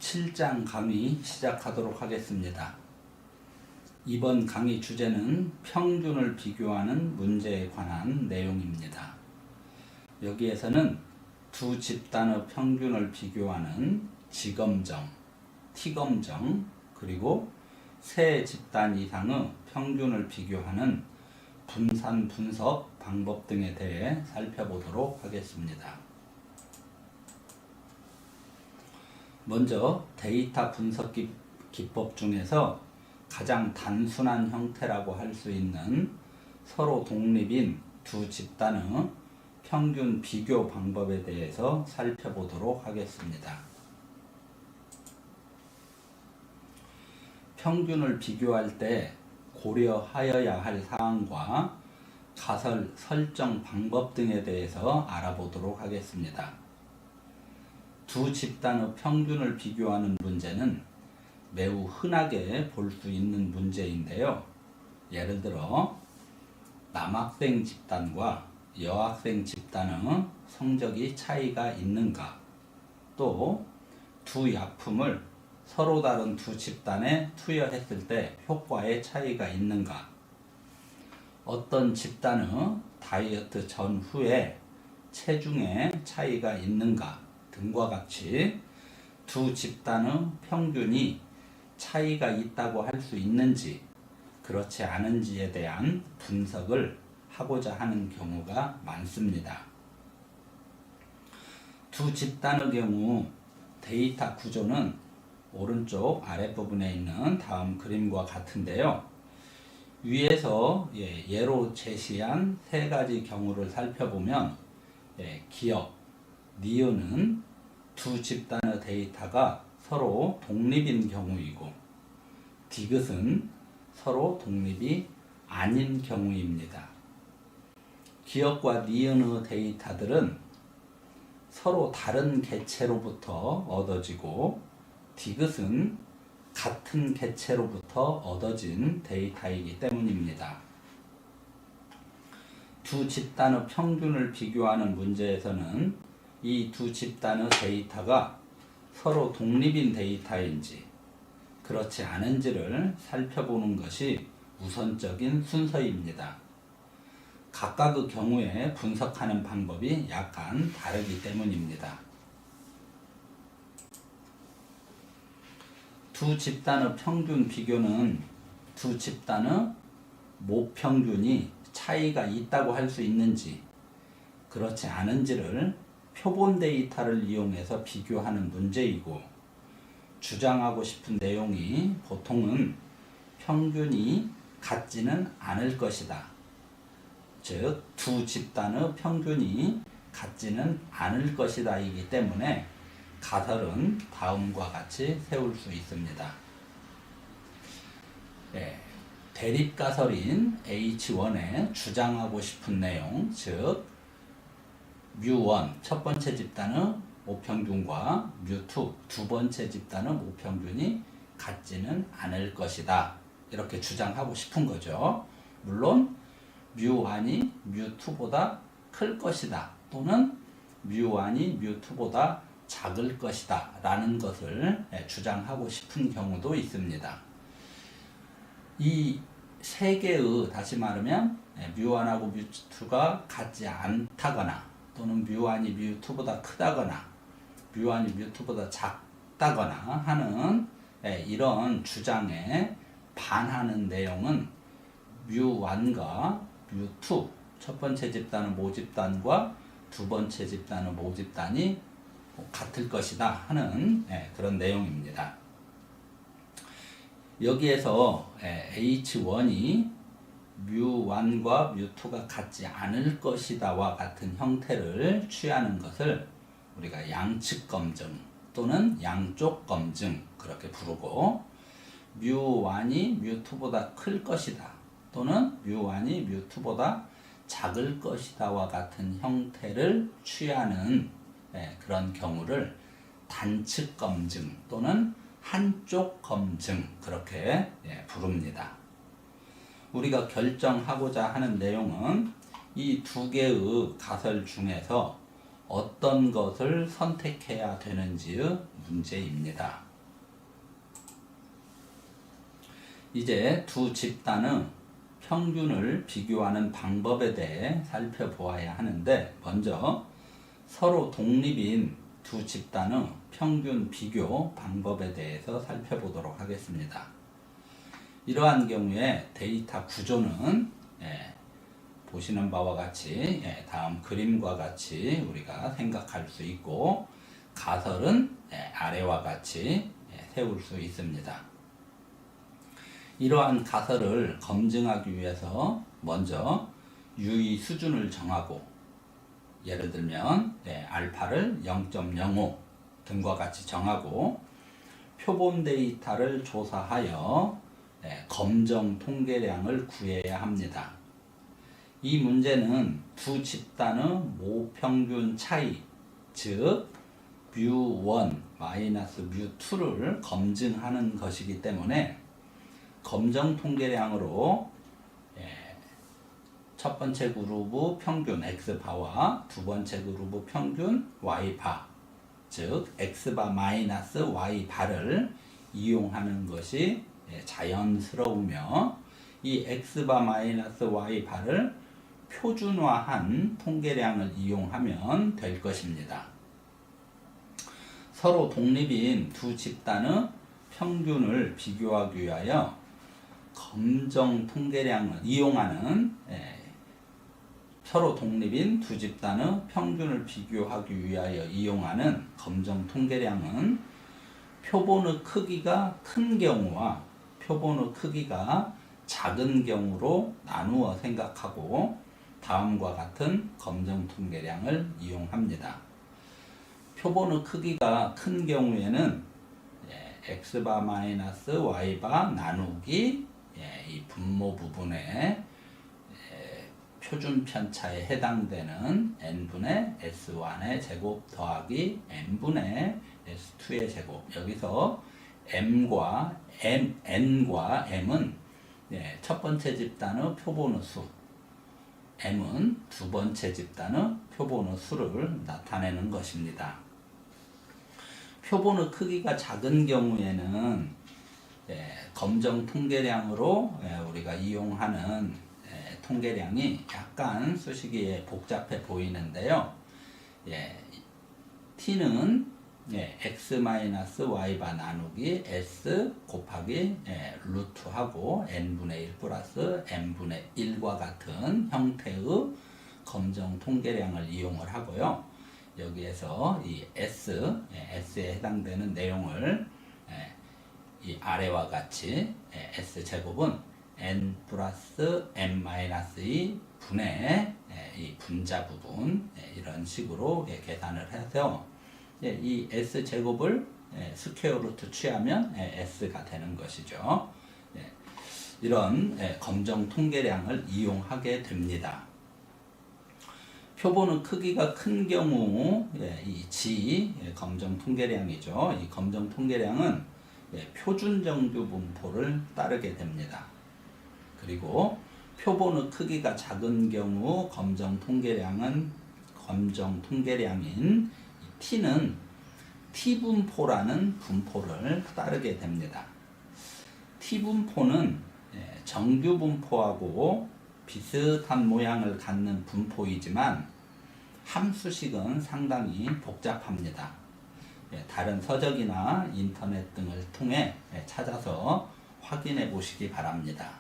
7장 강의 시작하도록 하겠습니다. 이번 강의 주제는 평균을 비교하는 문제에 관한 내용입니다. 여기에서는 두 집단의 평균을 비교하는 지검정, T검정, 그리고 세 집단 이상의 평균을 비교하는 분산 분석 방법 등에 대해 살펴보도록 하겠습니다. 먼저 데이터 분석 기법 중에서 가장 단순한 형태라고 할 수 있는 서로 독립인 두 집단의 평균 비교 방법에 대해서 살펴보도록 하겠습니다. 평균을 비교할 때 고려하여야 할 사항과 가설 설정 방법 등에 대해서 알아보도록 하겠습니다. 두 집단의 평균을 비교하는 문제는 매우 흔하게 볼 수 있는 문제인데요. 예를 들어 남학생 집단과 여학생 집단의 성적이 차이가 있는가, 또 두 약품을 서로 다른 두 집단에 투여했을 때 효과의 차이가 있는가, 어떤 집단의 다이어트 전후에 체중의 차이가 있는가 등과 같이 두 집단의 평균이 차이가 있다고 할 수 있는지 그렇지 않은지에 대한 분석을 하고자 하는 경우가 많습니다. 두 집단의 경우 데이터 구조는 오른쪽 아랫부분에 있는 다음 그림과 같은데요. 위에서 예로 제시한 세 가지 경우를 살펴보면 기업, 니은은 두 집단의 데이터가 서로 독립인 경우이고 디귿은 서로 독립이 아닌 경우입니다. 기업과 니은의 데이터들은 서로 다른 개체로부터 얻어지고 디귿은 같은 개체로부터 얻어진 데이터이기 때문입니다. 두 집단의 평균을 비교하는 문제에서는 이 두 집단의 데이터가 서로 독립인 데이터인지 그렇지 않은지를 살펴보는 것이 우선적인 순서입니다. 각각의 경우에 분석하는 방법이 약간 다르기 때문입니다. 두 집단의 평균 비교는 두 집단의 모평균이 차이가 있다고 할 수 있는지 그렇지 않은지를 표본 데이터를 이용해서 비교하는 문제이고, 주장하고 싶은 내용이 보통은 평균이 같지는 않을 것이다. 즉, 두 집단의 평균이 같지는 않을 것이다 이기 때문에 가설은 다음과 같이 세울 수 있습니다. 대립가설인 H1에 주장하고 싶은 내용, 즉 뮤1 첫 번째 집단의 모평균과 뮤2 두 번째 집단의 모평균이 같지는 않을 것이다. 이렇게 주장하고 싶은 거죠. 물론 뮤1이 뮤2보다 클 것이다, 또는 뮤1이 뮤2보다 작을 것이다 라는 것을 주장하고 싶은 경우도 있습니다. 이 세 개의, 다시 말하면 뮤1하고 뮤2가 같지 않다거나, 또는 뮤1이 뮤2보다 크다거나 뮤1이 뮤2보다 작다거나 하는 이런 주장에 반하는 내용은 뮤1과 뮤2 첫 번째 집단의 모집단과 두 번째 집단의 모집단이 같을 것이다 하는 그런 내용입니다. 여기에서 H1이 뮤1과 뮤2가 같지 않을 것이다와 같은 형태를 취하는 것을 우리가 양측 검증 또는 양쪽 검증 그렇게 부르고, 뮤1이 뮤2보다 클 것이다 또는 뮤1이 뮤2보다 작을 것이다와 같은 형태를 취하는 그런 경우를 단측 검증 또는 한쪽 검증 그렇게 부릅니다. 우리가 결정하고자 하는 내용은 이 두 개의 가설 중에서 어떤 것을 선택해야 되는지의 문제입니다. 이제 두 집단의 평균을 비교하는 방법에 대해 살펴보아야 하는데, 먼저 서로 독립인 두 집단의 평균 비교 방법에 대해서 살펴보도록 하겠습니다. 이러한 경우에 데이터 구조는 보시는 바와 같이 다음 그림과 같이 우리가 생각할 수 있고, 가설은 아래와 같이 세울 수 있습니다. 이러한 가설을 검증하기 위해서 먼저 유의 수준을 정하고, 예를 들면 알파를 0.05 등과 같이 정하고, 표본 데이터를 조사하여 검정 통계량을 구해야 합니다. 이 문제는 두 집단의 모평균 차이, 즉 µ1 마이너스 µ2를 검증하는 것이기 때문에, 검정 통계량으로 첫 번째 그룹의 평균 X바와 두 번째 그룹의 평균 Y바, 즉 X바 마이너스 Y바를 이용하는 것이 자연스러우며, 이 X바 마이너스 Y바를 표준화한 통계량을 이용하면 될 것입니다. 서로 독립인 두 집단의 평균을 비교하기 위하여 검정 통계량을 이용하는 서로 독립인 두 집단의 평균을 비교하기 위하여 이용하는 검정 통계량은 표본의 크기가 큰 경우와 표본의 크기가 작은 경우로 나누어 생각하고, 다음과 같은 검정 통계량을 이용합니다. 표본의 크기가 큰 경우에는 X바 마이너스 Y바 나누기 이 분모 부분에 표준 편차에 해당되는 n분의 S1의 제곱 더하기 n분의 S2의 제곱, 여기서 n과 m은 첫 번째 집단의 표본의 수, m은 두 번째 집단의 표본의 수를 나타내는 것입니다. 표본의 크기가 작은 경우에는 검정 통계량으로 우리가 이용하는 통계량이 약간 수식이 복잡해 보이는데요. t는 x-y바 나누기 s 곱하기 루트하고 n분의 1 플러스 n분의 1과 같은 형태의 검정 통계량을 이용을 하고요. 여기에서 이 s에 해당되는 내용을 이 아래와 같이 s제곱은 n 플러스 n 마이너스 2 분의 이 분자 부분, 이런 식으로 계산을 해서 이 s제곱을 스퀘어 루트 취하면 s가 되는 것이죠. 이런 검정 통계량을 이용하게 됩니다. 표본의 크기가 큰 경우 이 G 검정 통계량이죠. 이 검정 통계량은 표준 정규 분포를 따르게 됩니다. 그리고 표본의 크기가 작은 경우 검정 통계량인 T는 T분포라는 분포를 따르게 됩니다. T분포는 정규 분포하고 비슷한 모양을 갖는 분포이지만 함수식은 상당히 복잡합니다. 다른 서적이나 인터넷 등을 통해 찾아서 확인해 보시기 바랍니다.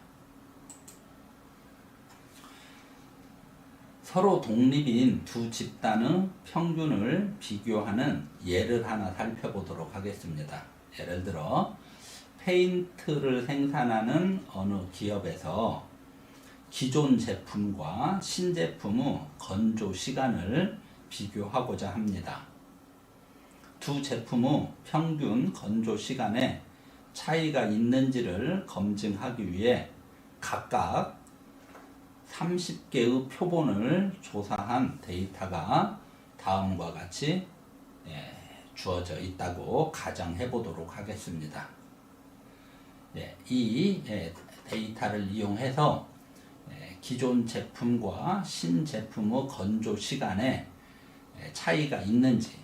서로 독립인 두 집단의 평균을 비교하는 예를 하나 살펴보도록 하겠습니다. 예를 들어 페인트를 생산하는 어느 기업에서 기존 제품과 신제품의 건조 시간을 비교하고자 합니다. 두 제품의 평균 건조 시간에 차이가 있는지를 검증하기 위해 각각 30개의 표본을 조사한 데이터가 다음과 같이 주어져 있다고 가정해 보도록 하겠습니다. 이 데이터를 이용해서 기존 제품과 신제품의 건조 시간에 차이가 있는지,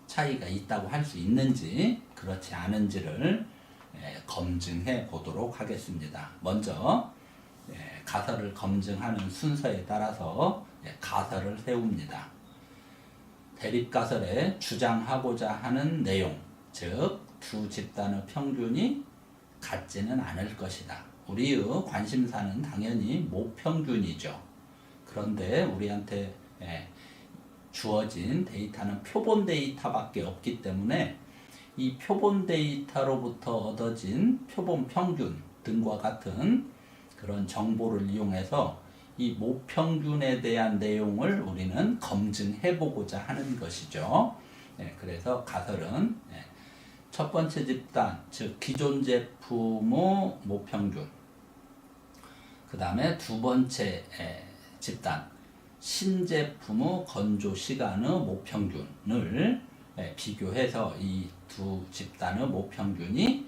차이가 있다고 할 수 있는지, 그렇지 않은지를 검증해 보도록 하겠습니다. 먼저 가설을 검증하는 순서에 따라서 가설을 세웁니다. 대립가설에 주장하고자 하는 내용, 즉 두 집단의 평균이 같지는 않을 것이다. 우리의 관심사는 당연히 모평균이죠. 그런데 우리한테 주어진 데이터는 표본 데이터밖에 없기 때문에 이 표본 데이터로부터 얻어진 표본 평균 등과 같은 그런 정보를 이용해서 이 모평균에 대한 내용을 우리는 검증해 보고자 하는 것이죠. 그래서 가설은 첫 번째 집단, 즉 기존 제품의 모평균, 그 다음에 두 번째 집단, 신제품의 건조 시간의 모평균을 비교해서 이 두 집단의 모평균이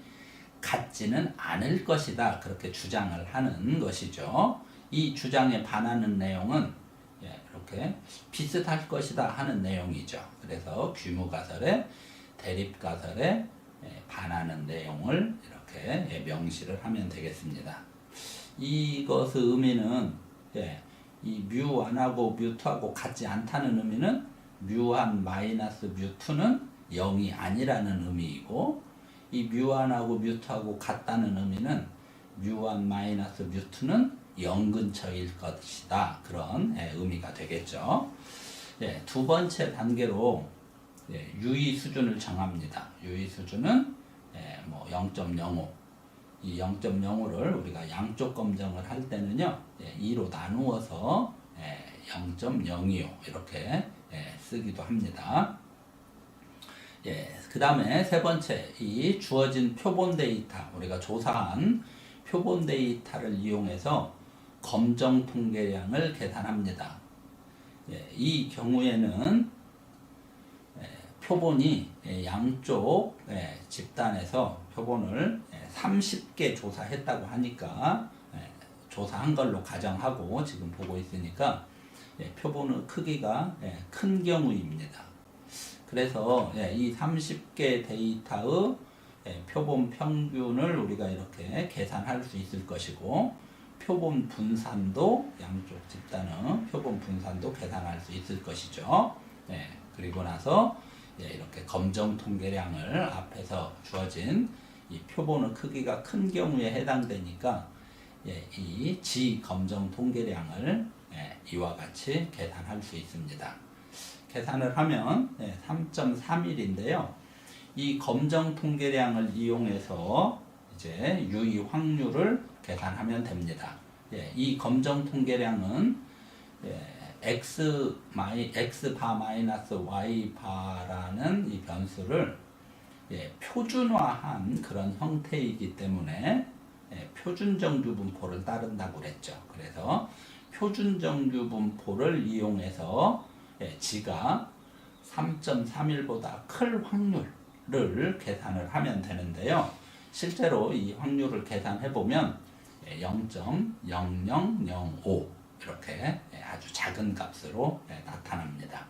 같지는 않을 것이다. 그렇게 주장을 하는 것이죠. 이 주장에 반하는 내용은 이렇게 비슷할 것이다 하는 내용이죠. 그래서 규모가설에 대립가설에 반하는 내용을 이렇게 명시를 하면 되겠습니다. 이것의 의미는 이 뮤1하고 뮤2하고 같지 않다는 의미는 뮤1 마이너스 뮤2는 0이 아니라는 의미이고, 이 뮤1하고 뮤2하고 같다는 의미는 뮤1 마이너스 뮤2는 0 근처일 것이다. 그런 의미가 되겠죠. 두 번째 단계로 유의 수준을 정합니다. 유의 수준은 0.05. 이 0.05를 우리가 양쪽 검정을 할 때는요, 2로 나누어서 0.025 이렇게 쓰기도 합니다. 그 다음에 세 번째, 이 주어진 표본 데이터, 우리가 조사한 표본 데이터를 이용해서 검정 통계량을 계산합니다. 이 경우에는 표본이 양쪽 집단에서 표본을 30개 조사했다고 하니까 조사한 걸로 가정하고 지금 보고 있으니까 표본의 크기가 큰 경우입니다. 그래서 이 30개 데이터의 표본 평균을 우리가 이렇게 계산할 수 있을 것이고, 표본 분산도 양쪽 집단의 표본 분산도 계산할 수 있을 것이죠. 그리고 나서 이렇게 검정 통계량을 앞에서 주어진 이 표본의 크기가 큰 경우에 해당되니까 이 지 검정 통계량을 이와 같이 계산할 수 있습니다. 계산을 하면 3.31인데요. 이 검정 통계량을 이용해서 이제 유의 확률을 계산하면 됩니다. 이 검정 통계량은 x바 마이너스 y바라는 이 변수를 표준화한 그런 형태이기 때문에 표준정규 분포를 따른다고 그랬죠. 그래서 표준정규 분포를 이용해서 지가 3.31보다 클 확률을 계산을 하면 되는데요. 실제로 이 확률을 계산해 보면 0.0005 이렇게 아주 작은 값으로 나타납니다.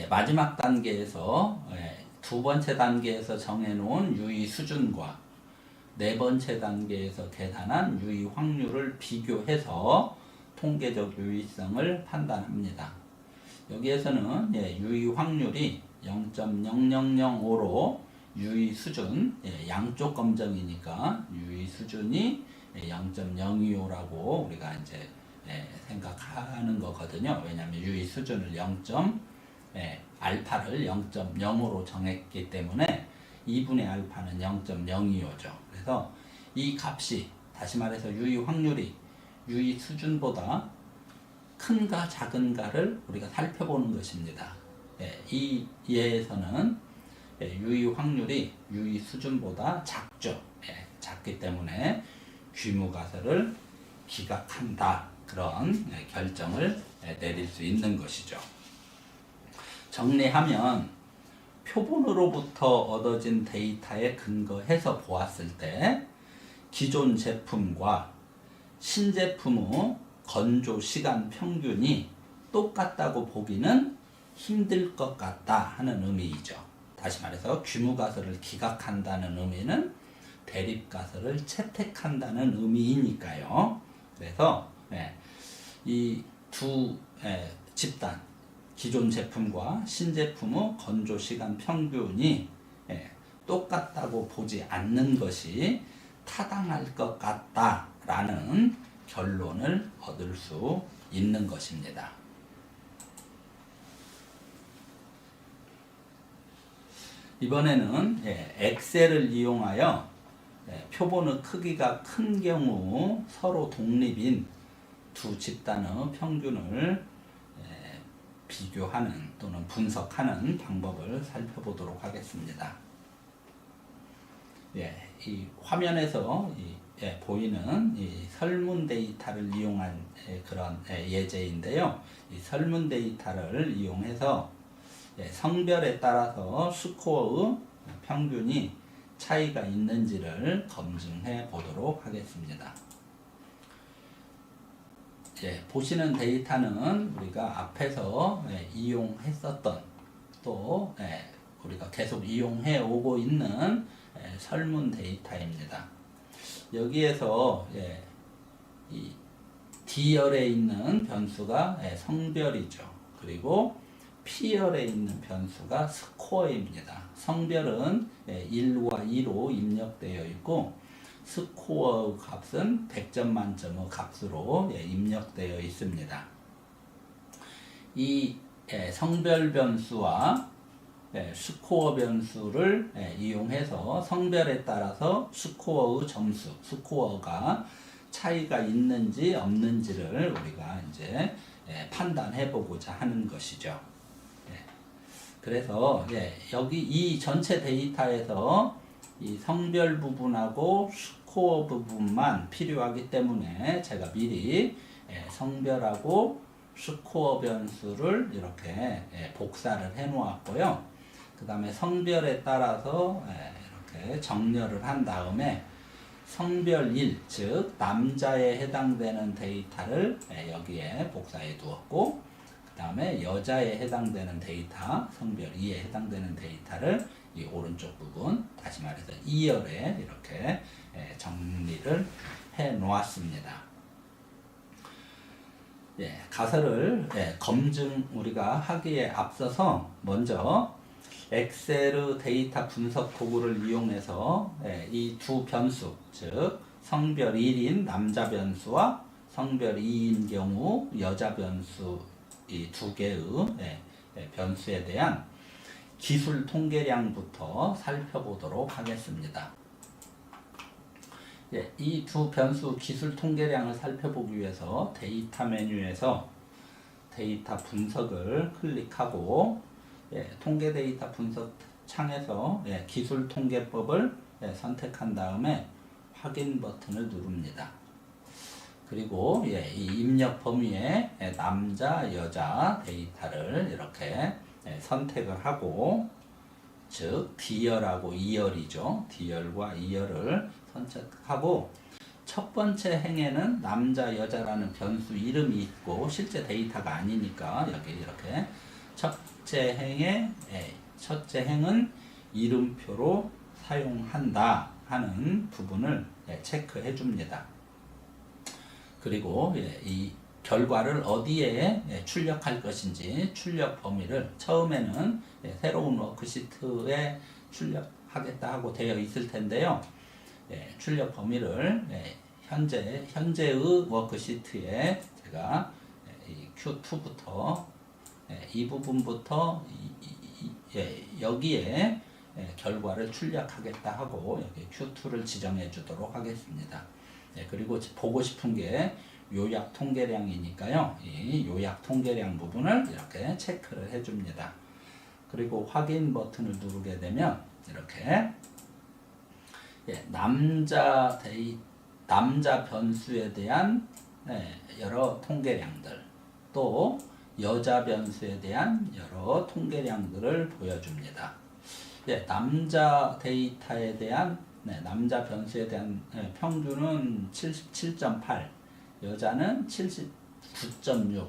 마지막 단계에서 두 번째 단계에서 정해놓은 유의 수준과 네 번째 단계에서 계산한 유의 확률을 비교해서 통계적 유의성을 판단합니다. 여기에서는 유의 확률이 0.0005로 유의 수준, 양쪽 검정이니까 유의 수준이 0.025라고 우리가 이제 생각하는 거거든요. 왜냐하면 유의 수준을 알파를 0.0으로 정했기 때문에 2분의 알파는 0.025죠. 그래서 이 값이, 다시 말해서 유의 확률이 유의 수준보다 큰가 작은가를 우리가 살펴보는 것입니다. 이 예에서는 유의 확률이 유의 수준보다 작죠. 작기 때문에 규모가설을 기각한다. 그런 결정을 내릴 수 있는 것이죠. 정리하면 표본으로부터 얻어진 데이터에 근거해서 보았을 때 기존 제품과 신제품의 건조 시간 평균이 똑같다고 보기는 힘들 것 같다 하는 의미이죠. 다시 말해서 귀무가설을 기각한다는 의미는 대립가설을 채택한다는 의미이니까요. 그래서 이 두 집단, 기존 제품과 신제품의 건조시간 평균이 똑같다고 보지 않는 것이 타당할 것 같다라는 결론을 얻을 수 있는 것입니다. 이번에는 엑셀을 이용하여 표본의 크기가 큰 경우 서로 독립인 두 집단의 평균을 비교하는 또는 분석하는 방법을 살펴보도록 하겠습니다. 이 화면에서 보이는 이 설문 데이터를 이용한 그런 예제인데요. 이 설문 데이터를 이용해서 성별에 따라서 스코어의 평균이 차이가 있는지를 검증해 보도록 하겠습니다. 보시는 데이터는 우리가 앞에서 이용했었던 또 우리가 계속 이용해 오고 있는 설문 데이터입니다. 여기에서 이 D열에 있는 변수가 성별이죠. 그리고 P열에 있는 변수가 스코어입니다. 성별은 1과 2로 입력되어 있고 스코어 값은 100점 만점의 값으로 입력되어 있습니다. 이 성별 변수와 스코어 변수를 이용해서 성별에 따라서 스코어의 점수, 스코어가 차이가 있는지 없는지를 우리가 이제 판단해 보고자 하는 것이죠. 그래서 여기 이 전체 데이터에서 이 성별 부분하고 스코어 부분만 필요하기 때문에 제가 미리 성별하고 스코어 변수를 이렇게 복사를 해 놓았고요. 그 다음에 성별에 따라서 이렇게 정렬을 한 다음에 성별 1, 즉 남자에 해당되는 데이터를 여기에 복사해 두었고, 그 다음에 여자에 해당되는 데이터, 성별 2에 해당되는 데이터를 이 오른쪽 부분, 다시 말해서 2열에 이렇게 정리를 해 놓았습니다. 가설을 검증 우리가 하기에 앞서서 먼저 엑셀 데이터 분석 도구를 이용해서 이 두 변수, 즉 성별 1인 남자 변수와 성별 2인 경우 여자 변수, 이 두 개의 변수에 대한 기술 통계량부터 살펴보도록 하겠습니다. 이 두 변수 기술 통계량을 살펴보기 위해서 데이터 메뉴에서 데이터 분석을 클릭하고 통계 데이터 분석 창에서 기술 통계법을 선택한 다음에 확인 버튼을 누릅니다. 그리고 이 입력 범위에 남자, 여자 데이터를 이렇게 선택을 하고, 즉 D열하고 2열이죠. D열과 2열을 선택하고, 첫 번째 행에는 남자, 여자라는 변수 이름이 있고 실제 데이터가 아니니까 여기 이렇게 첫째 행은 이름표로 사용한다 하는 부분을 체크해 줍니다. 그리고 이 결과를 어디에 출력할 것인지 출력 범위를 처음에는 새로운 워크시트에 출력하겠다 하고 되어 있을 텐데요. 출력 범위를 현재의 워크시트에 제가 이 Q2부터 이 부분부터 여기에 결과를 출력하겠다 하고 여기 Q2를 지정해 주도록 하겠습니다. 그리고 보고 싶은 게 요약 통계량이니까요. 이 요약 통계량 부분을 이렇게 체크를 해줍니다. 그리고 확인 버튼을 누르게 되면 이렇게 남자 변수에 대한 여러 통계량들, 또 여자 변수에 대한 여러 통계량들을 보여줍니다. 남자 데이터에 대한 남자 변수에 대한 평균은 77.8, 여자는 79.6.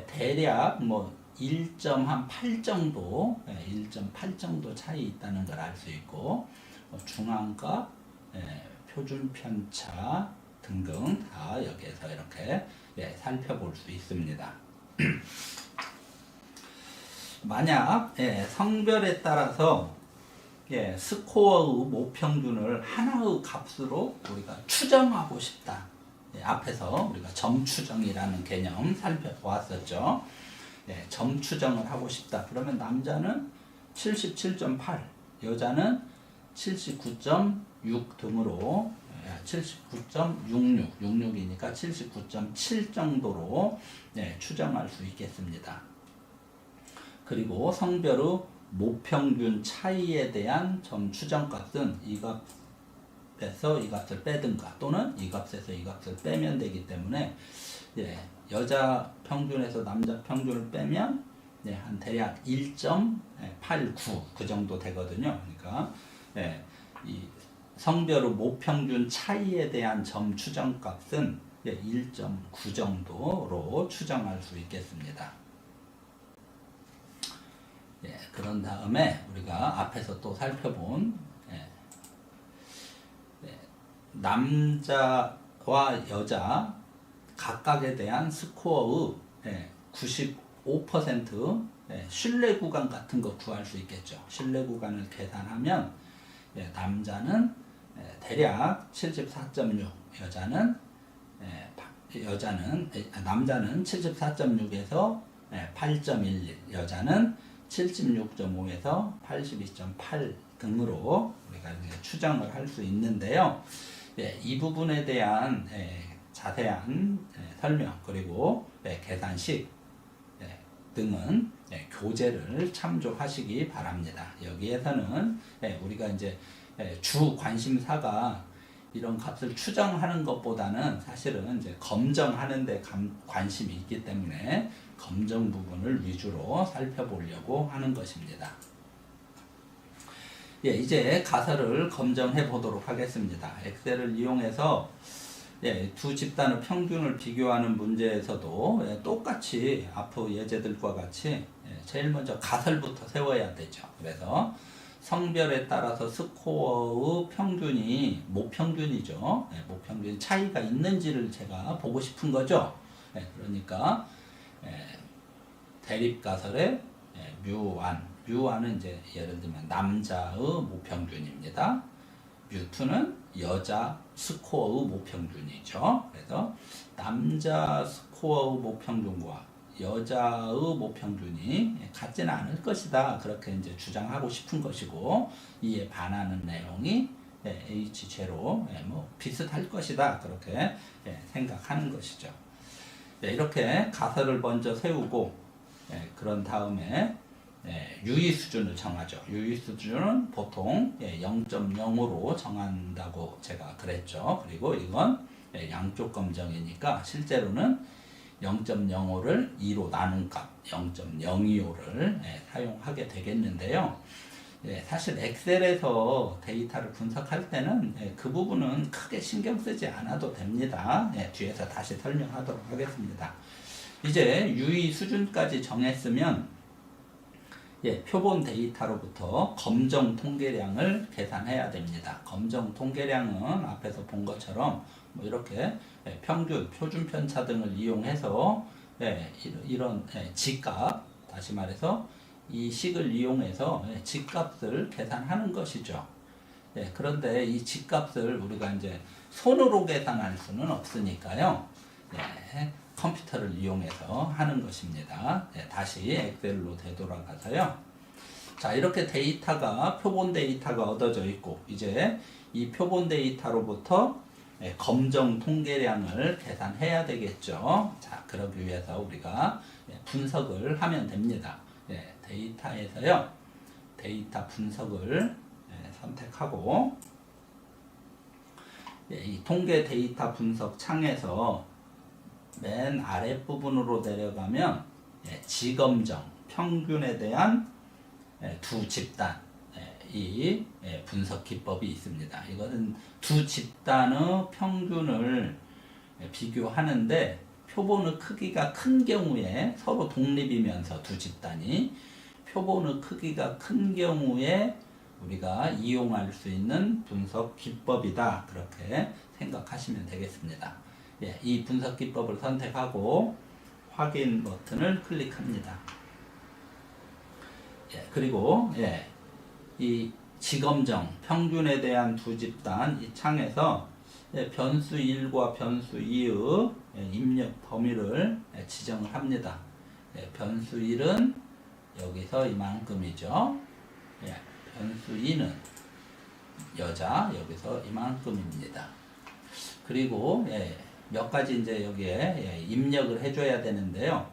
대략 뭐 1.8 정도, 1.8 정도 차이 있다는 걸 알 수 있고, 중앙값, 표준 편차 등등 다 여기에서 이렇게 살펴볼 수 있습니다. 만약 성별에 따라서 스코어의 모평균을 하나의 값으로 우리가 추정하고 싶다. 앞에서 우리가 점추정이라는 개념 살펴보았었죠. 점 추정을 하고 싶다. 그러면 남자는 77.8, 여자는 79.6 등으로 79.66, 66이니까 79.7 정도로 추정할 수 있겠습니다. 그리고 성별의 모평균 차이에 대한 점 추정값은 이 값에서 이 값을 빼든가 또는 이 값에서 이 값을 빼면 되기 때문에 여자 평균에서 남자 평균을 빼면 한 대략 1.89 그 정도 되거든요. 그러니까 이 성별의 모평균 차이에 대한 점 추정값은 1.9 정도로 추정할 수 있겠습니다. 그런 다음에 우리가 앞에서 또 살펴본 남자와 여자 각각에 대한 스코어의 95% 신뢰 구간 같은 거 구할 수 있겠죠. 신뢰 구간을 계산하면 남자는 대략 74.6, 남자는 74.6에서 8.11, 여자는 76.5에서 82.8 등으로 우리가 추정을 할 수 있는데요. 이 부분에 대한 자세한 설명 그리고 계산식 등은 교재를 참조하시기 바랍니다. 여기에서는 우리가 이제 주 관심사가 이런 값을 추정하는 것보다는 사실은 이제 검정하는 데 관심이 있기 때문에 검정 부분을 위주로 살펴보려고 하는 것입니다. 이제 가설을 검정해 보도록 하겠습니다. 엑셀을 이용해서 두 집단의 평균을 비교하는 문제에서도 똑같이 앞의 예제들과 같이 제일 먼저 가설부터 세워야 되죠. 그래서 성별에 따라서 스코어의 평균이 모평균이죠. 모평균 차이가 있는지를 제가 보고 싶은 거죠. 그러니까 대립가설의 뮤1은 이제 예를 들면 남자의 모평균입니다. 뮤2는 여자 스코어의 모평균이죠. 그래서 남자 스코어의 모평균과 여자의 모평균이 같지는 않을 것이다. 그렇게 이제 주장하고 싶은 것이고, 이에 반하는 내용이 H0 뭐 비슷할 것이다. 그렇게 생각하는 것이죠. 이렇게 가설을 먼저 세우고 그런 다음에 유의 수준을 정하죠. 유의 수준은 보통 0.05로 정한다고 제가 그랬죠. 그리고 이건 양쪽 검정이니까 실제로는 0.05를 2로 나눈 값 0.025를 사용하게 되겠는데요. 사실 엑셀에서 데이터를 분석할 때는 그 부분은 크게 신경 쓰지 않아도 됩니다. 뒤에서 다시 설명하도록 하겠습니다. 이제 유의 수준까지 정했으면 표본 데이터로부터 검정 통계량을 계산해야 됩니다. 검정 통계량은 앞에서 본 것처럼 뭐 이렇게 평균, 표준 편차 등을 이용해서 이런 G값, 다시 말해서 이 식을 이용해서 G값을 계산하는 것이죠. 그런데 이 G값을 우리가 이제 손으로 계산할 수는 없으니까요. 컴퓨터를 이용해서 하는 것입니다. 다시 엑셀로 되돌아가서요. 자, 이렇게 데이터가 표본 데이터가 얻어져 있고 이제 이 표본 데이터로부터 검정 통계량을 계산해야 되겠죠. 자, 그러기 위해서 우리가 분석을 하면 됩니다. 데이터에서요. 데이터 분석을 선택하고 이 통계 데이터 분석 창에서 맨 아랫부분으로 내려가면 지검정, 평균에 대한 두 집단 이 분석 기법이 있습니다. 이것은 두 집단의 평균을 비교하는데 표본의 크기가 큰 경우에 서로 독립이면서 두 집단이 표본의 크기가 큰 경우에 우리가 이용할 수 있는 분석 기법이다. 그렇게 생각하시면 되겠습니다. 예, 이 분석 기법을 선택하고 확인 버튼을 클릭합니다. 예, 그리고 이 지검정 평균에 대한 두 집단 이 창에서 변수 1과 변수 2의 입력 범위를 지정을 합니다. 변수 1은 여기서 이만큼이죠. 변수 2는 여자 여기서 이만큼입니다. 그리고 몇 가지 이제 여기에 입력을 해줘야 되는데요.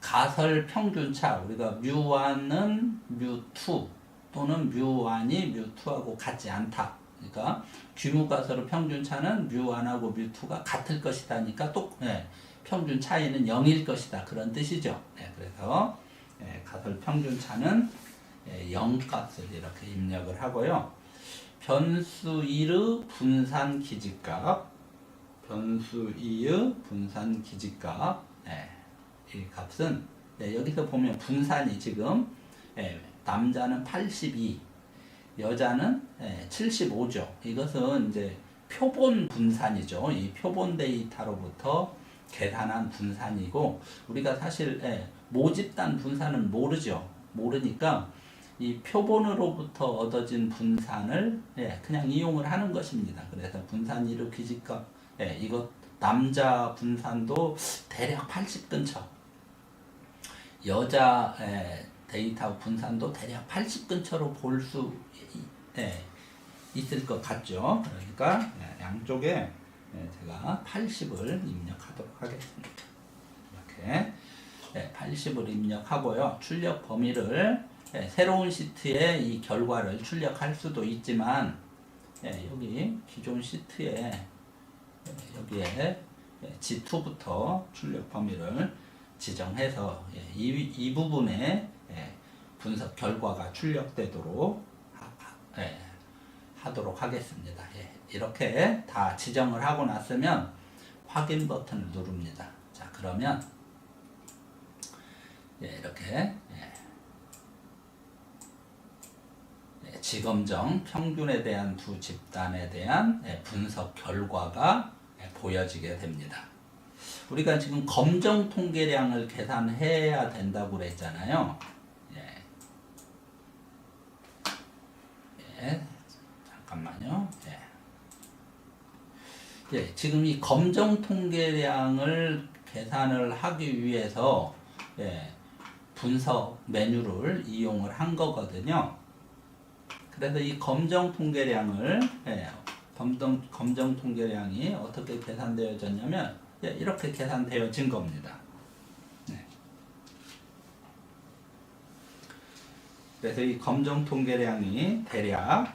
가설 평균차 우리가 뮤1은 뮤2 또는 뮤1이 뮤2하고 같지 않다. 그러니까 규모 가설의 평균차는 뮤1하고 뮤2가 같을 것이다니까 또 평균 차이는 0일 것이다. 그런 뜻이죠. 그래서 가설 평균차는 0값을 이렇게 입력을 하고요. 변수 1의 분산 기지값 변수 2의 분산 기지값 이 값은 여기서 보면 분산이 지금 남자는 82 여자는 75죠. 이것은 이제 표본 분산이죠. 이 표본 데이터로부터 계산한 분산이고 우리가 사실 모집단 분산은 모르죠. 모르니까 이 표본으로부터 얻어진 분산을 그냥 이용을 하는 것입니다. 그래서 분산 1의 기지값 이것 남자 분산도 대략 80 근처 여자 데이터 분산도 대략 80 근처로 볼 수 있을 것 같죠. 그러니까 양쪽에 제가 80을 입력하도록 하겠습니다. 이렇게 80을 입력하고요. 출력 범위를 새로운 시트에 이 결과를 출력할 수도 있지만 여기 기존 시트에 여기에 G2부터 출력 범위를 지정해서 이 부분에 분석 결과가 출력되도록 하도록 하겠습니다. 이렇게 다 지정을 하고 났으면 확인 버튼을 누릅니다. 자, 그러면 이렇게 지검정 평균에 대한 두 집단에 대한 분석 결과가 보여지게 됩니다. 우리가 지금 검정 통계량을 계산해야 된다고 그랬잖아요. 잠깐만요. 지금 이 검정 통계량을 계산을 하기 위해서 분석 메뉴를 이용을 한 거거든요. 그래서 이 검정 통계량을 검정 통계량이 어떻게 계산되어졌냐면 이렇게 계산되어진 겁니다. 그래서 이 검정 통계량이 대략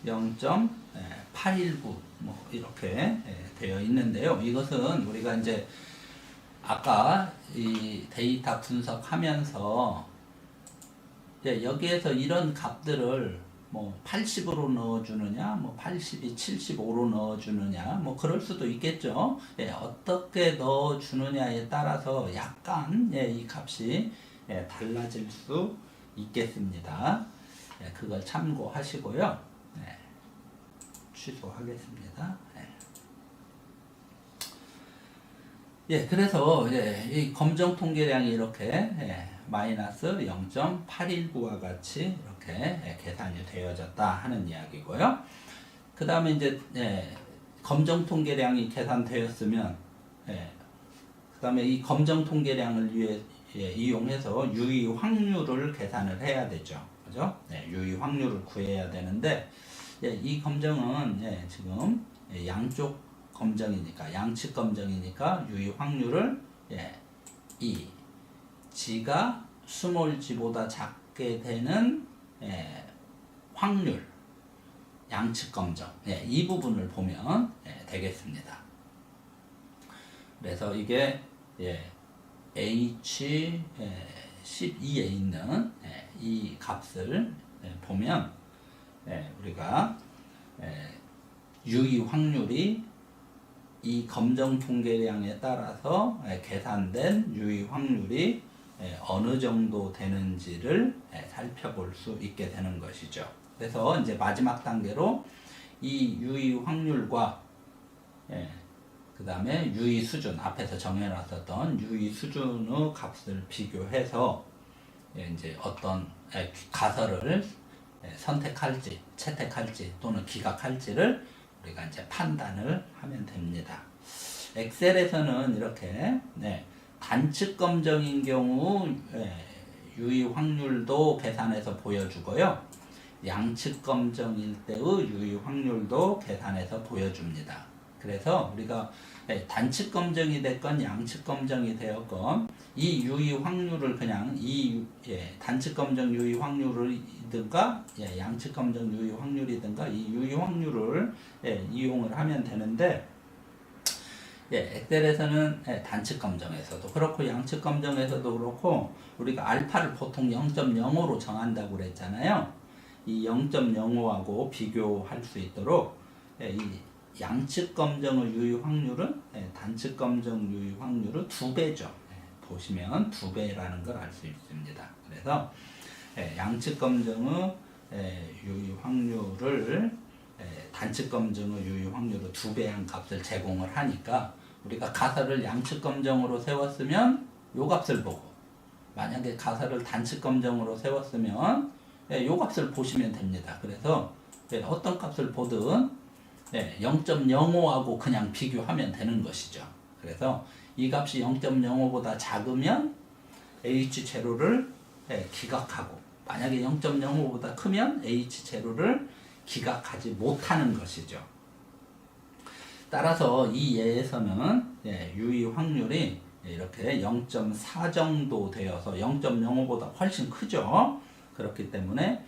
0.819 뭐 이렇게 되어 있는데요. 이것은 우리가 이제 아까 이 데이터 분석하면서 여기에서 이런 값들을 뭐 80으로 넣어주느냐, 뭐 82, 75로 넣어주느냐, 뭐 그럴 수도 있겠죠. 어떻게 넣어주느냐에 따라서 약간 이 값이 달라질 수 있겠습니다. 그걸 참고하시고요. 취소하겠습니다. 그래서 이 검정 통계량이 이렇게 마이너스 0.819와 같이 이렇게 계산이 되어졌다 하는 이야기고요. 그 다음에 이제 검정 통계량이 계산되었으면 그 다음에 이 검정 통계량을 이용해서 유의 확률을 계산을 해야 되죠. 그죠? 유의 확률을 구해야 되는데 이 검정은 지금 양쪽 검정이니까 양측 검정이니까 유의 확률을 이 G가 스몰 g보다 작게 되는 확률 양측 검정 이 부분을 보면 되겠습니다. 그래서 이게 H12에 있는 이 값을 보면 우리가 유의 확률이 이 검정 통계량에 따라서 계산된 유의 확률이 어느 정도 되는지를 살펴볼 수 있게 되는 것이죠. 그래서 이제 마지막 단계로 이 유의 확률과 그 다음에 유의 수준, 앞에서 정해놨었던 유의 수준의 값을 비교해서 이제 어떤 가설을 선택할지, 채택할지 또는 기각할지를 우리가 이제 판단을 하면 됩니다. 엑셀에서는 이렇게 단측 검정인 경우 유의 확률도 계산해서 보여주고요. 양측 검정일 때의 유의 확률도 계산해서 보여줍니다. 그래서 우리가 단측 검정이 됐건 양측 검정이 되었건 이 유의 확률을 그냥 단측 검정 유의 확률이든가 양측 검정 유의 확률이든가 이 유의 확률을 이용을 하면 되는데 엑셀에서는 단측 검정에서도 그렇고 양측 검정에서도 그렇고 우리가 알파를 보통 0.05로 정한다고 그랬잖아요. 이 0.05하고 비교할 수 있도록 이 양측 검정의 유의 확률은 단측 검정 유의 확률의 2배죠. 보시면 2배라는 걸 알 수 있습니다. 그래서 양측 검정의 유의 확률을 단측 검정의 유의 확률의 2배한 값을 제공을 하니까 우리가 가설을 양측 검정으로 세웠으면 요 값을 보고 만약에 가설을 단측 검정으로 세웠으면 요 값을 보시면 됩니다. 그래서 어떤 값을 보든 0.05하고 그냥 비교하면 되는 것이죠. 그래서 이 값이 0.05보다 작으면 H0를 기각하고 만약에 0.05보다 크면 H0를 기각하지 못하는 것이죠. 따라서 이 예에서는 유의 확률이 이렇게 0.4 정도 되어서 0.05보다 훨씬 크죠. 그렇기 때문에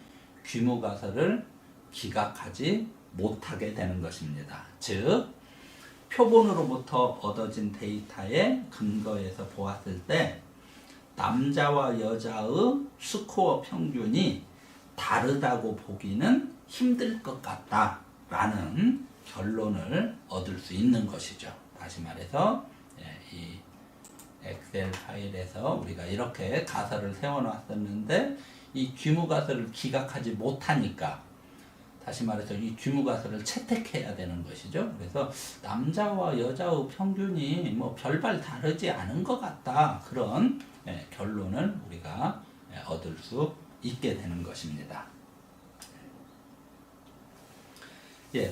귀무가설을 기각하지 못하게 되는 것입니다. 즉 표본으로부터 얻어진 데이터에 근거해서 보았을 때 남자와 여자의 스코어 평균이 다르다고 보기는 힘들 것 같다라는 결론을 얻을 수 있는 것이죠. 다시 말해서 이 엑셀 파일에서 우리가 이렇게 가설을 세워놨었는데 이 귀무가설을 기각하지 못하니까 다시 말해서 이 귀무가설을 채택해야 되는 것이죠. 그래서 남자와 여자의 평균이 뭐 별반 다르지 않은 것 같다. 그런 결론을 우리가 얻을 수 있게 되는 것입니다.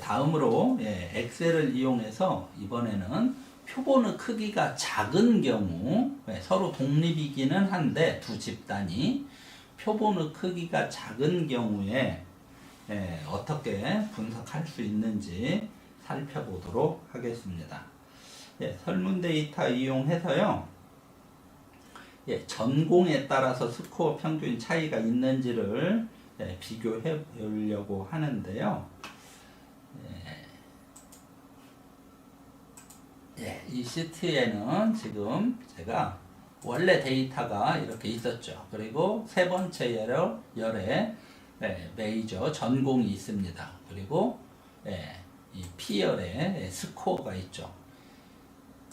다음으로 엑셀을 이용해서 이번에는 표본의 크기가 작은 경우 서로 독립이기는 한데 두 집단이 표본의 크기가 작은 경우에 어떻게 분석할 수 있는지 살펴보도록 하겠습니다. 설문 데이터 이용해서요. 전공에 따라서 스코어 평균 차이가 있는지를 비교해 보려고 하는데요. 이 시트에는 지금 제가 원래 데이터가 이렇게 있었죠. 그리고 세 번째 열에 메이저 전공이 있습니다. 그리고 이 P열에 스코어가 있죠.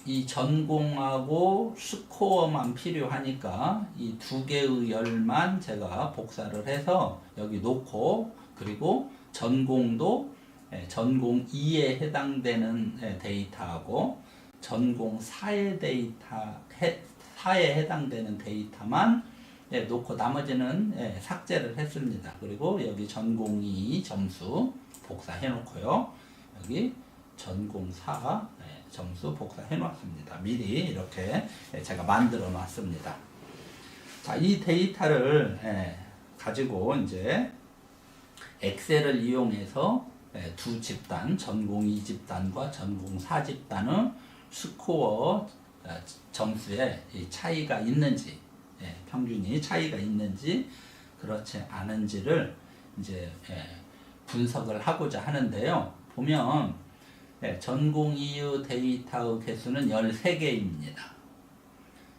이 전공하고 스코어만 필요하니까 이 두 개의 열만 제가 복사를 해서 여기 놓고 그리고 전공도 전공 2에 해당되는 데이터하고 전공 4에 해당되는 데이터만 놓고 나머지는 삭제를 했습니다. 그리고 여기 전공 2 점수 복사해 놓고요. 여기 전공 4 점수 복사해 놨습니다. 미리 이렇게 제가 만들어 놨습니다. 자, 이 데이터를 가지고 이제 엑셀을 이용해서 두 집단, 전공 2 집단과 전공 4 집단의 스코어 점수에 차이가 있는지, 평균이 차이가 있는지 그렇지 않은지를 이제 분석을 하고자 하는데요. 보면 전공 2의 데이터의 개수는 13개입니다.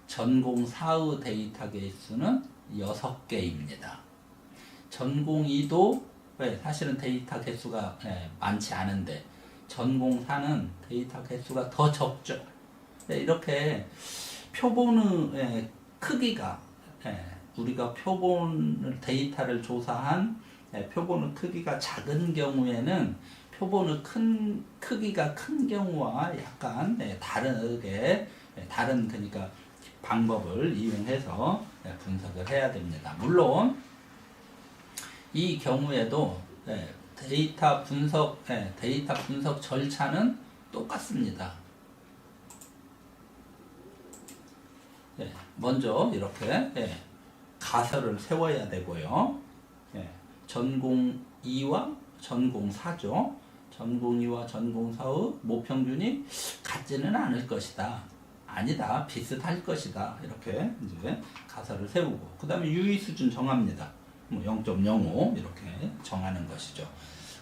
전공 4의 데이터 개수는 6개입니다. 전공 2도 사실은 데이터 개수가 많지 않은데 전공4는 데이터 개수가 더 적죠. 이렇게 표본의 크기가 우리가 표본을 데이터를 조사한 표본의 크기가 작은 경우에는 표본의 크기가 큰 경우와 약간 다르게 다른 그러니까 방법을 이용해서 분석을 해야 됩니다. 물론 이 경우에도 데이터 분석 절차는 똑같습니다. 먼저 이렇게 가설을 세워야 되고요. 전공 2와 전공 4죠. 전공 2와 전공 4의 모평균이 같지는 않을 것이다. 아니다. 비슷할 것이다. 이렇게 이제 가설을 세우고 그 다음에 유의 수준 정합니다. 0.05 이렇게 정하는 것이죠.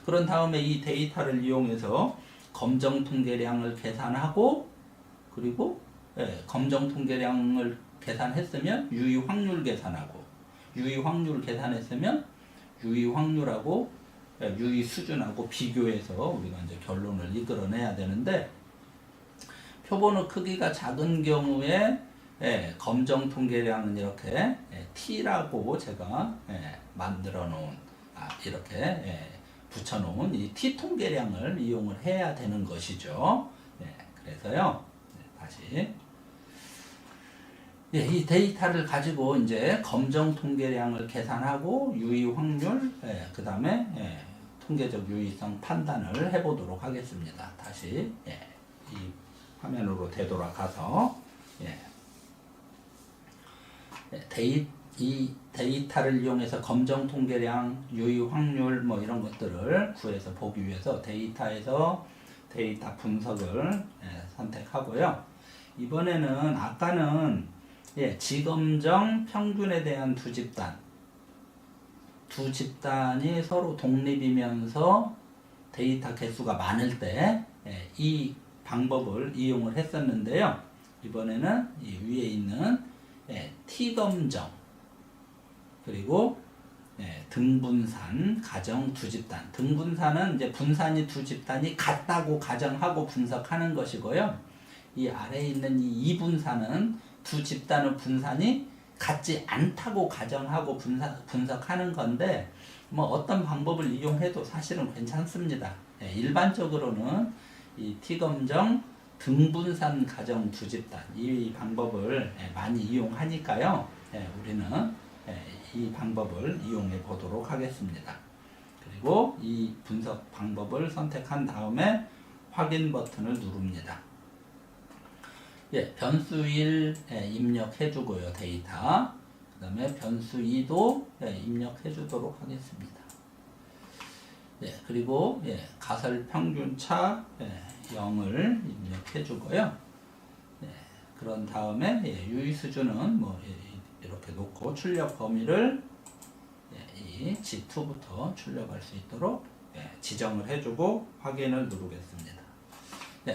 그런 다음에 이 데이터를 이용해서 검정 통계량을 계산하고 그리고 검정 통계량을 계산했으면 유의 확률 계산하고 유의 확률 계산했으면 유의 확률하고 유의 수준하고 비교해서 우리가 이제 결론을 이끌어내야 되는데 표본의 크기가 작은 경우에 검정 통계량은 이렇게 T라고 제가 만들어 놓은 이렇게 붙여 놓은 이 T 통계량을 이용을 해야 되는 것이죠. 그래서요. 다시 이 데이터를 가지고 이제 검정 통계량을 계산하고 유의 확률 그 다음에 통계적 유의성 판단을 해보도록 하겠습니다. 다시 이 화면으로 되돌아가서 이 데이터를 이용해서 검정 통계량, 유의 확률 뭐 이런 것들을 구해서 보기 위해서 데이터에서 데이터 분석을 선택하고요. 이번에는 아까는 지검정 평균에 대한 두 집단이 서로 독립이면서 데이터 개수가 많을 때 이 방법을 이용을 했었는데요. 이번에는 이 위에 있는 T검정 그리고 등분산 가정 두 집단. 등분산은 이제 분산이 두 집단이 같다고 가정하고 분석하는 것이고요. 이 아래에 있는 이 이분산은 두 집단의 분산이 같지 않다고 가정하고 분석하는 건데 뭐 어떤 방법을 이용해도 사실은 괜찮습니다. 일반적으로는 이 T검정 등분산 가정 두 집단 이 방법을 많이 이용하니까요. 우리는 이 방법을 이용해 보도록 하겠습니다. 그리고 이 분석 방법을 선택한 다음에 확인 버튼을 누릅니다. 변수 1 입력해 주고요. 데이터. 그 다음에 변수 2도 입력해 주도록 하겠습니다. 그리고 가설 평균차 0을 입력해 주고요. 그런 다음에 유의 수준은 뭐 이렇게 놓고 출력 범위를 이 G2부터 출력할 수 있도록 지정을 해주고 확인을 누르겠습니다.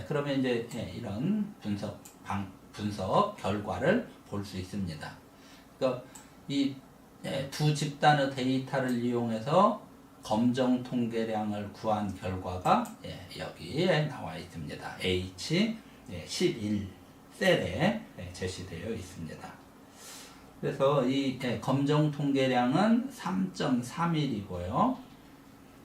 그러면 이제 이런 분석 결과를 볼 수 있습니다. 그러니까 이 두 집단의 데이터를 이용해서 검정 통계량을 구한 결과가 여기에 나와 있습니다. H11 셀에 제시되어 있습니다. 그래서 이 검정 통계량은 3.31이고요.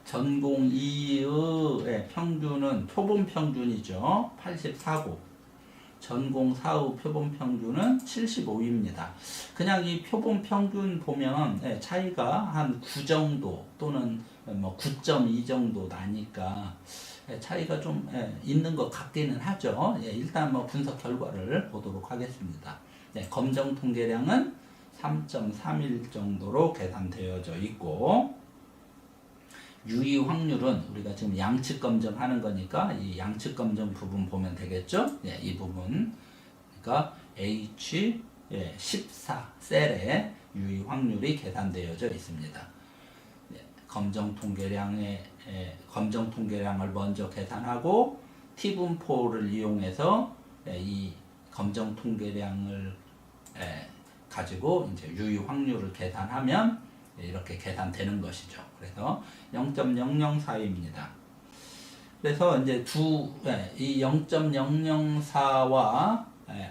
전공 2의 평균은 표본 평균이죠. 84고. 전공 4의 표본 평균은 75입니다. 그냥 이 표본 평균 보면 차이가 한 9 정도 또는 뭐 9.2 정도 나니까 차이가 좀 있는 것 같기는 하죠. 일단 뭐 분석 결과를 보도록 하겠습니다. 검정 통계량은 3.31 정도로 계산되어져 있고 유의 확률은 우리가 지금 양측 검정하는 거니까 이 양측 검정 부분 보면 되겠죠? 이 부분 그러니까 H14 셀에 유의 확률이 계산되어져 있습니다. 검정 통계량을 먼저 계산하고 T분포를 이용해서 이 검정 통계량을 가지고 이제 유의 확률을 계산하면 이렇게 계산되는 것이죠. 그래서 0.004입니다. 그래서 이제 이 0.004와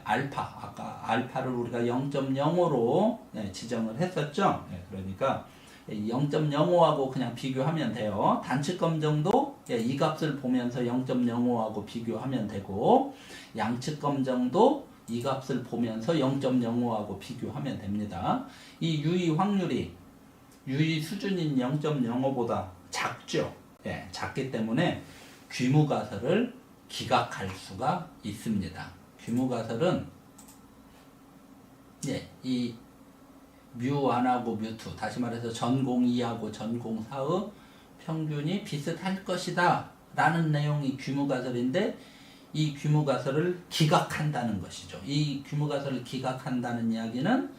알파, 아까 알파를 우리가 0.05로 지정을 했었죠. 그러니까 0.05하고 그냥 비교하면 돼요. 단측 검정도 이 값을 보면서 0.05하고 비교하면 되고, 양측 검정도 이 값을 보면서 0.05하고 비교하면 됩니다. 이 유의 확률이 유의 수준인 0.05보다 작죠. 작기 때문에 귀무가설을 기각할 수가 있습니다. 귀무가설은 이 뮤1하고 뮤2, 다시 말해서 전공2하고 전공4의 평균이 비슷할 것이다 라는 내용이 귀무가설인데, 이 귀무가설을 기각한다는 것이죠. 이 귀무가설을 기각한다는 이야기는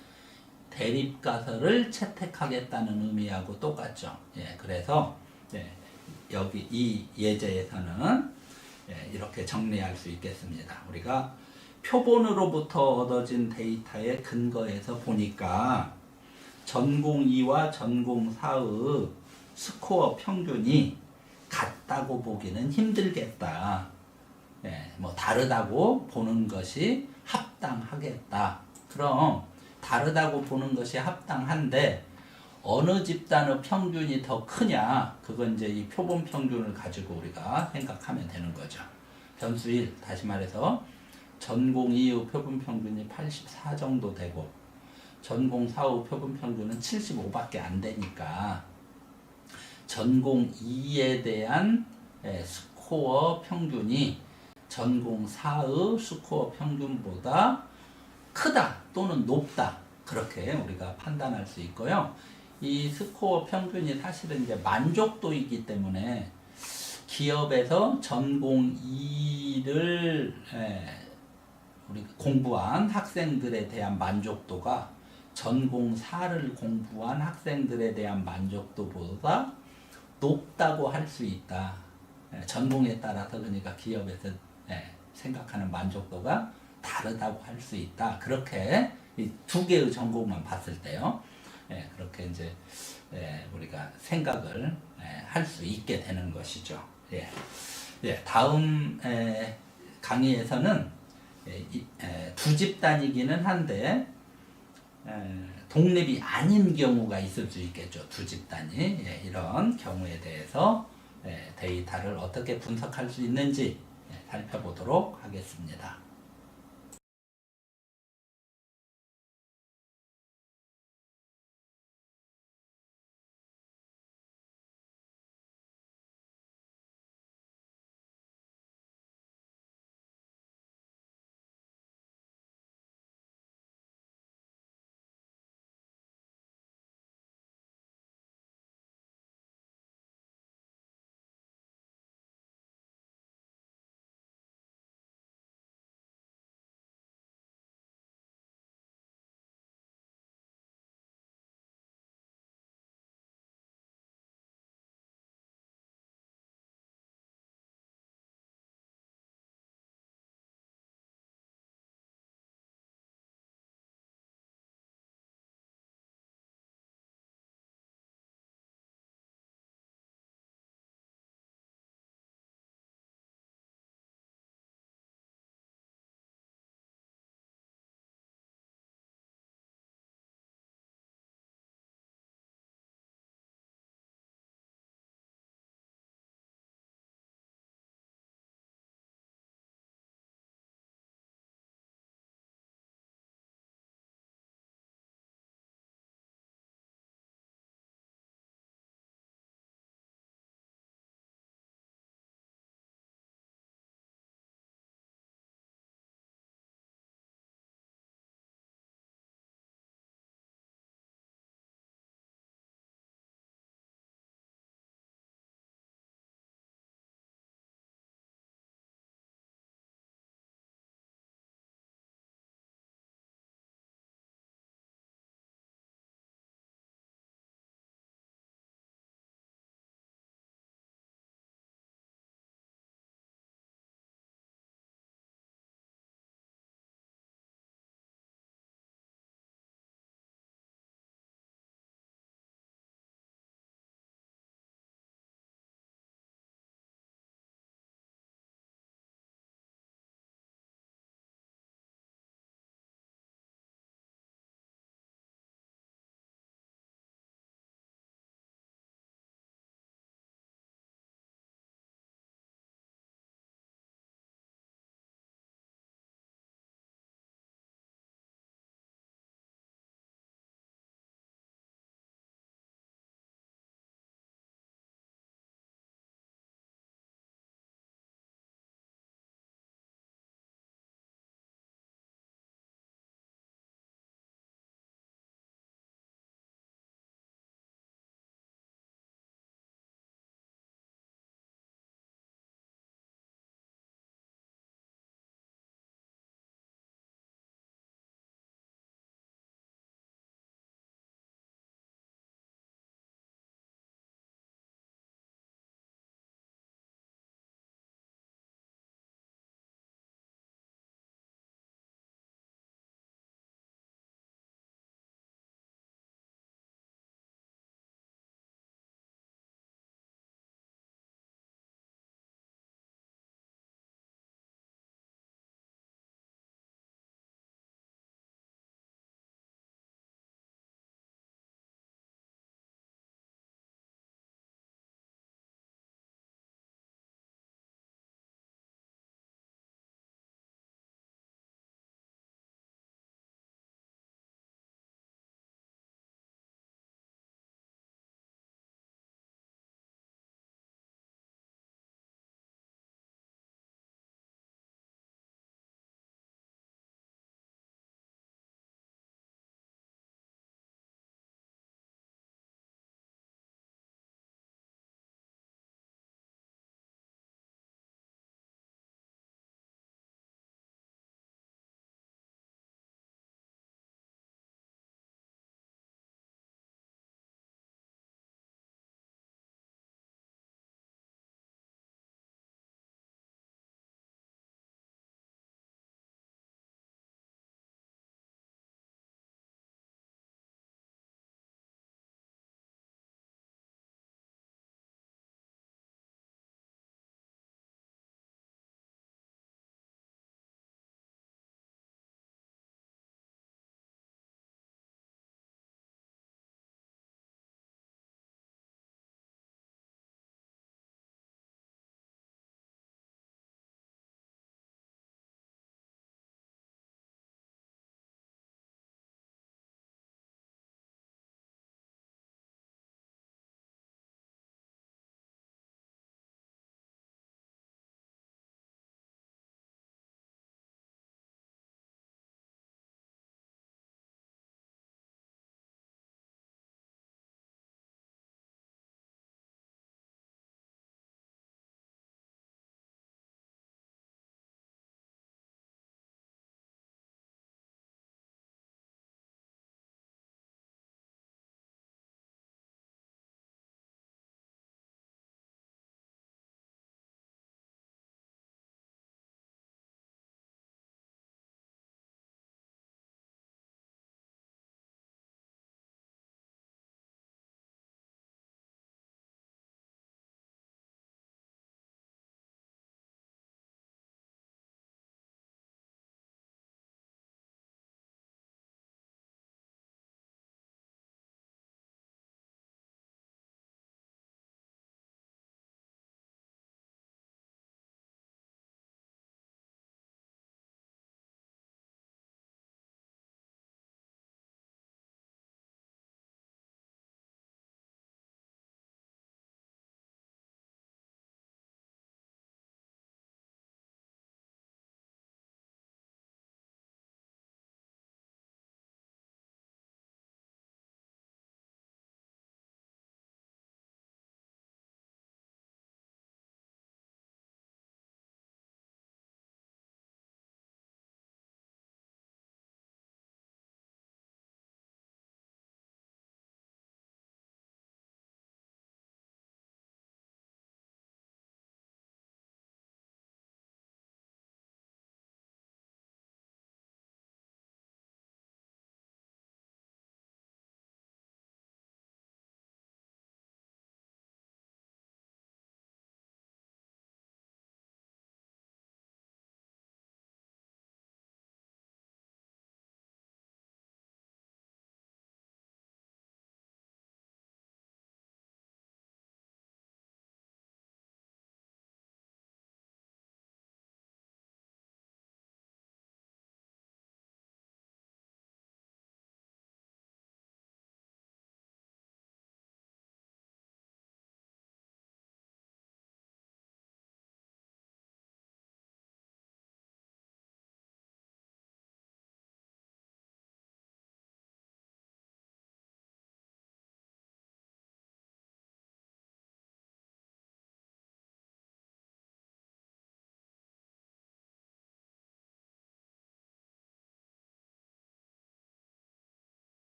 대립가설을 채택하겠다는 의미하고 똑같죠. 그래서 여기 이 예제에서는 이렇게 정리할 수 있겠습니다. 우리가 표본으로부터 얻어진 데이터에 근거해서 보니까 전공 2와 전공 4의 스코어 평균이 같다고 보기는 힘들겠다. 뭐 다르다고 보는 것이 합당하겠다. 그럼 다르다고 보는 것이 합당한데 어느 집단의 평균이 더 크냐? 그건 이제 이 표본 평균을 가지고 우리가 생각하면 되는 거죠. 변수 1, 다시 말해서 전공 2의 표본 평균이 84 정도 되고 전공 4의 표본 평균은 75밖에 안 되니까 전공 2에 대한 스코어 평균이 전공 4의 스코어 평균보다 크다 또는 높다, 그렇게 우리가 판단할 수 있고요. 이 스코어 평균이 사실은 이제 만족도이기 때문에 기업에서 전공 2를 우리 공부한 학생들에 대한 만족도가 전공 4를 공부한 학생들에 대한 만족도보다 높다고 할 수 있다. 전공에 따라서 그러니까 기업에서 생각하는 만족도가 다르다고 할 수 있다. 그렇게 이 두 개의 전공만 봤을 때요. 그렇게 이제 우리가 생각을 할 수 있게 되는 것이죠. 다음 강의에서는 두 집단이기는 한데 독립이 아닌 경우가 있을 수 있겠죠. 두 집단이. 이런 경우에 대해서 데이터를 어떻게 분석할 수 있는지 살펴보도록 하겠습니다.